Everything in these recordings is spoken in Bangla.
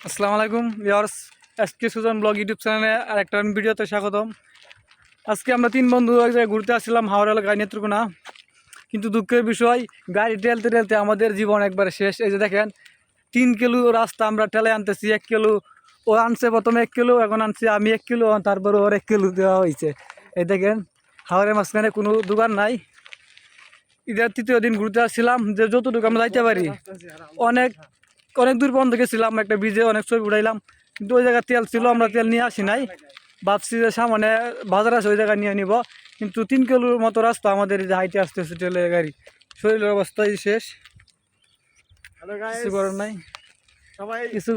আসসালামু আলাইকুম viewers, SK Sujon blog YouTube চ্যানেলে আর একটা ভিডিওতে স্বাগতম। আজকে আমরা তিন বন্ধু এক জায়গায় ঘুরতে আসছিলাম হাওড়া গাড়ি নেত্রকোনা। কিন্তু দুঃখের বিষয়, গাড়ি ঠেলতে ঠেলতে আমাদের জীবন একবারে শেষ। এই যে দেখেন, 3 কিলো রাস্তা আমরা ঠেলে আনতেছি। 1 কিলো ও আনছে, প্রথমে 1 কিলো, এখন আনছি আমি 1 কিলো, তারপরে ওর 1 কিলো দেওয়া হয়েছে। এই দেখেন, হাওড়ের মাঝখানে কোনো দোকান নাই। ঈদের তৃতীয় দিন ঘুরতে আসছিলাম, যে যতটুকু আমরা যাইতে পারি। অনেক অনেক দূর পর্যন্ত গেছিলাম, একটা ব্রিজে অনেক ছবি উঠাইলাম, কিন্তু ওই জায়গায় তেল ছিল, আমরা তেল নিয়ে আসি নাই। ভাবছি যে সামনে বাজার আছে, ওই জায়গায় নিয়ে নিব। কিন্তু 3 কিলোর মতো রাস্তা আমাদের যে হাইটে আসতেছে তেলের গাড়ি, শরীরের অবস্থাই শেষ। কিছু করার নাই, কিছু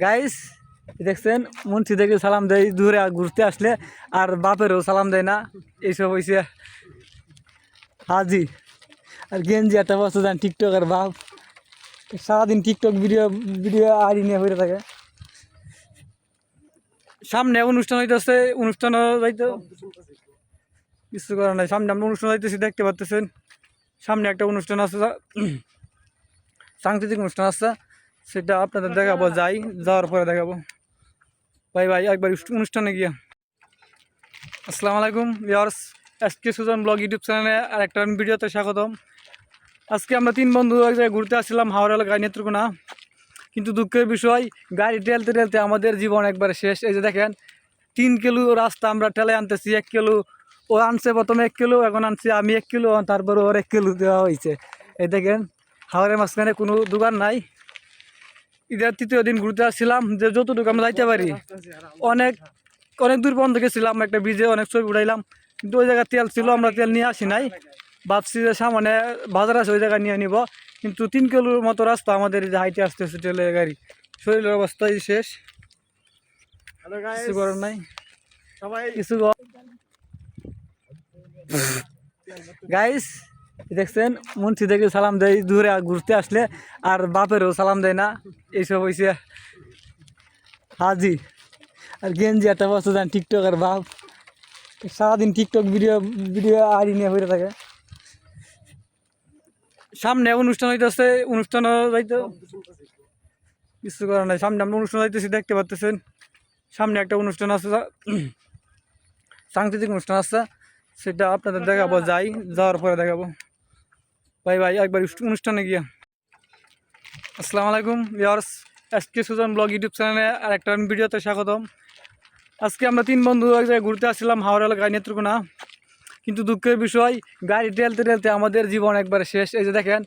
গাইস। দেখছেন, মুন্সি থেকে সালাম দেয় দূরে ঘুরতে আসলে, আর বাপেরও সালাম দেয় না। এইসব হয়েছে হাজি আর গেঞ্জি একটা বস্তু দেন টিকটকের বাপ, সারাদিন টিকটক ভিডিও ভিডিও আড়ি নিয়ে হয়ে থাকে। সামনে অনুষ্ঠান হইতেছে, অনুষ্ঠান যাইতে কিছু করার নাই। সামনে আমরা অনুষ্ঠান হইতেছি, দেখতে পাচ্তেছেন। সামনে একটা অনুষ্ঠান আছে, সাংস্কৃতিক অনুষ্ঠান আছে, সেটা আপনাদের দেখাবো। যাওয়ার পরে দেখাবো। ভাই একবার অনুষ্ঠানে গিয়ে। আসসালামু আলাইকুম viewers, SK Sujon blog YouTube চ্যানেলে আর একটা ভিডিওতে স্বাগতম। আজকে আমরা তিন বন্ধু এক জায়গায় ঘুরতে আসছিলাম হাওড়া গাড়ি নেত্রকোনা। কিন্তু দুঃখের বিষয়, গাড়ি ঠেলতে ঠেলতে আমাদের জীবন একবারে শেষ। এই যে দেখেন, 3 কিলো রাস্তা আমরা ঠেলে আনতেছি। 1 কিলো ও আনছে, প্রথমে 1 কিলো, এখন আনছি আমি 1 কিলো, তারপরে ওর 1 কিলো দেওয়া হয়েছে। এই দেখেন, হাওড়ের মাঝখানে কোনো দোকান নাই। ঈদের তৃতীয় দিন ঘুরতে আসছিলাম, যে যতটুকু আমরা যাইতে পারি। অনেক অনেক দূর পর্যন্ত গেছিলাম, একটা ব্রিজে অনেক ছবি উঠাইলাম, কিন্তু ওই জায়গায় তেল ছিল, আমরা তেল নিয়ে আসি নাই। ভাবছি যে সামনে বাজার আছে, ওই জায়গায় নিয়ে নিব। কিন্তু 3 কিলোর মতো রাস্তা আমাদের যে হাইটে আসতেছে তেলের গাড়ি, শরীরের অবস্থাই শেষ। কিছু করার নাই, কিছু গাইস। দেখছেন, মুন্সি থেকে সালাম দেয় দূরে ঘুরতে আসলে, আর বাপেরও সালাম দেয় না। এইসব হয়েছে হাজি আর গেঞ্জি একটা বস্তু দেন টিকটকের বাপ, সারাদিন টিকটক ভিডিও ভিডিও আড়ি নিয়ে হয়ে থাকে। সামনে অনুষ্ঠান হইতেছে, অনুষ্ঠান যাইতে কিছু করার নাই। সামনে আমরা অনুষ্ঠান যাইতেছি, দেখতে পাচ্তেছেন। সামনে একটা অনুষ্ঠান আছে, সাংস্কৃতিক অনুষ্ঠান আছে, সেটা আপনাদের দেখাবো। যাওয়ার পরে দেখাবো। ভাই একবার অনুষ্ঠানে গিয়ে। আসসালামু আলাইকুম viewers, SK Sujon blog YouTube চ্যানেলে আর একটা ভিডিওতে স্বাগতম। আজকে আমরা তিন বন্ধু এক জায়গায় ঘুরতে আসছিলাম হাওড়া গাড়ি নেত্রকোনা। কিন্তু দুঃখের বিষয়, গাড়ি ঠেলতে ঠেলতে আমাদের জীবন একবারে শেষ। এই যে দেখেন,